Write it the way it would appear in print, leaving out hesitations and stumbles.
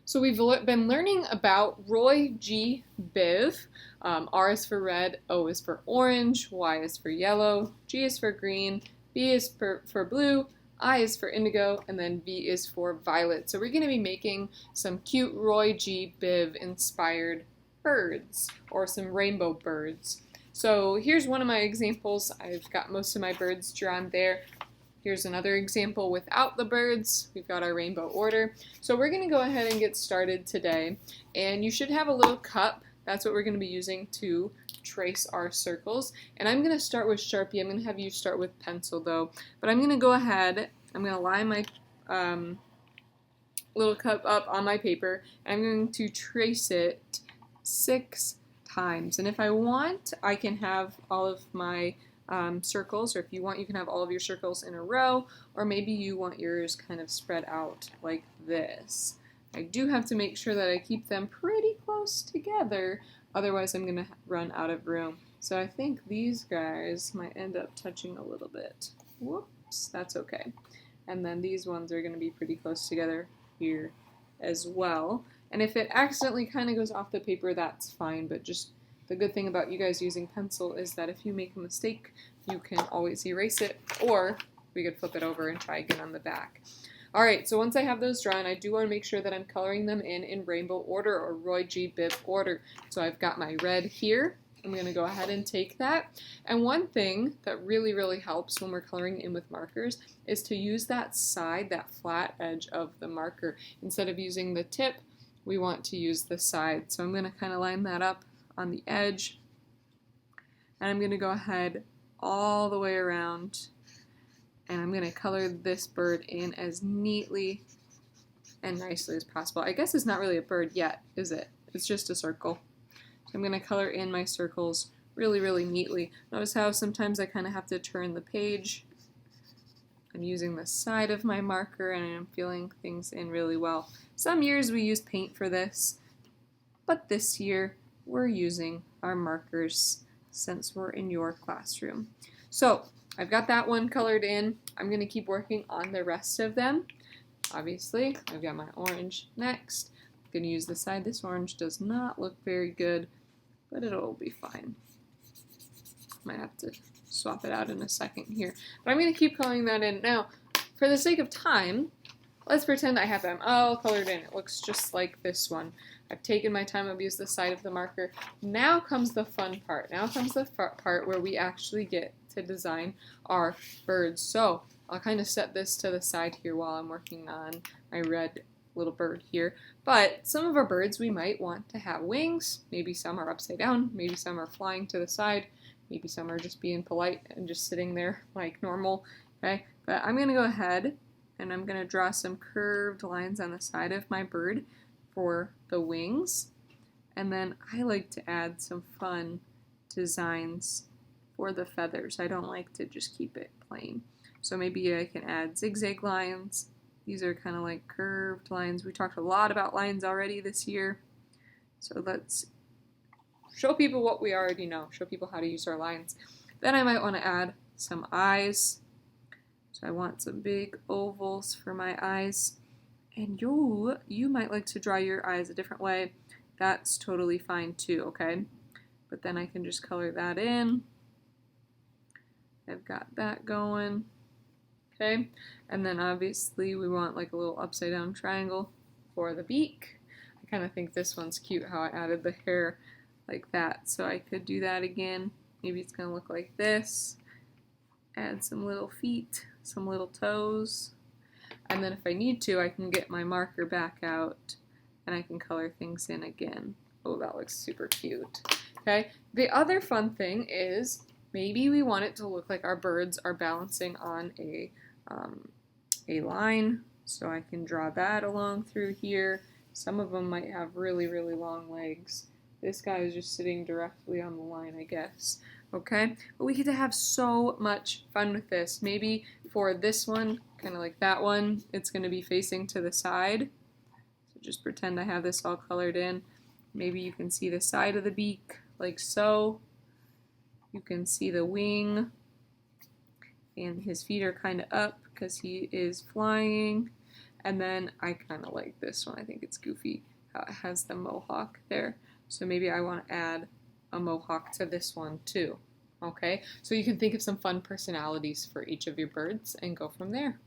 So we've been learning about Roy G. Biv. R is for red, O is for orange, Y is for yellow, G is for green, B is for blue, I is for indigo, and then V is for violet. So we're going to be making some cute Roy G. Biv inspired birds, or some rainbow birds. So here's one of my examples. I've got most of my birds drawn there. Here's another example without the birds. We've got our rainbow order. So we're going to go ahead and get started today. And you should have a little cup. That's what we're going to be using to trace our circles. And I'm going to start with Sharpie. I'm going to have you start with pencil though. But I'm going to go ahead. I'm going to line my little cup up on my paper. And I'm going to trace it 6 times. And if I want, I can have all of my circles, or if you want, you can have all of your circles in a row, or maybe you want yours kind of spread out like this. I do have to make sure that I keep them pretty close together, otherwise I'm going to run out of room. So I think these guys might end up touching a little bit. Whoops, that's okay. And then these ones are going to be pretty close together here as well. And if it accidentally kind of goes off the paper, that's fine, but just the good thing about you guys using pencil is that if you make a mistake, you can always erase it, or we could flip it over and try again on the back. Alright, so once I have those drawn, I do want to make sure that I'm coloring them in rainbow order, or Roy G. Biv order. So I've got my red here. I'm going to go ahead and take that. And one thing that really helps when we're coloring in with markers is to use that side, that flat edge of the marker. Instead of using the tip, we want to use the side. So I'm going to kind of line that up on the edge, and I'm going to go ahead all the way around, and I'm going to color this bird in as neatly and nicely as possible. I guess it's not really a bird yet, is it? It's just a circle. So I'm going to color in my circles really neatly. Notice how sometimes I kind of have to turn the page. I'm using the side of my marker and I'm filling things in really well. Some years we use paint for this, but this year we're using our markers since we're in your classroom. So I've got that one colored in. I'm going to keep working on the rest of them. Obviously, I've got my orange next. I'm going to use the side. This orange does not look very good, but it'll be fine. Might have to swap it out in a second here. But I'm going to keep coloring that in. Now, for the sake of time, let's pretend I have them all colored in. It looks just like this one. I've taken my time, I've used the side of the marker. Now comes the fun part. Now comes the part where we actually get to design our birds. So I'll kind of set this to the side here while I'm working on my red little bird here. But some of our birds we might want to have wings. Maybe some are upside down. Maybe some are flying to the side. Maybe some are just being polite and just sitting there like normal. Okay, but I'm going to go ahead and I'm going to draw some curved lines on the side of my bird for the wings. And then I like to add some fun designs for the feathers. I don't like to just keep it plain. So maybe I can add zigzag lines. These are kind of like curved lines. We talked a lot about lines already this year. So let's show people what we already know. Show people how to use our lines. Then I might want to add some eyes. So I want some big ovals for my eyes. And you might like to draw your eyes a different way. That's totally fine too, okay? But then I can just color that in. I've got that going. Okay? And then obviously we want like a little upside down triangle for the beak. I kind of think this one's cute how I added the hair like that. So I could do that again. Maybe it's going to look like this. Add some little feet, some little toes. And then if I need to, I can get my marker back out and I can color things in again. Oh, that looks super cute. Okay. The other fun thing is maybe we want it to look like our birds are balancing on a line. So I can draw that along through here. Some of them might have really long legs. This guy is just sitting directly on the line, I guess. Okay, but we get to have so much fun with this. Maybe for this one, kind of like that one, it's going to be facing to the side. So just pretend I have this all colored in. Maybe you can see the side of the beak, like so. You can see the wing, and his feet are kind of up because he is flying. And then I kind of like this one. I think it's goofy how it has the mohawk there. So maybe I want to add a mohawk to this one too. Okay, so you can think of some fun personalities for each of your birds and go from there.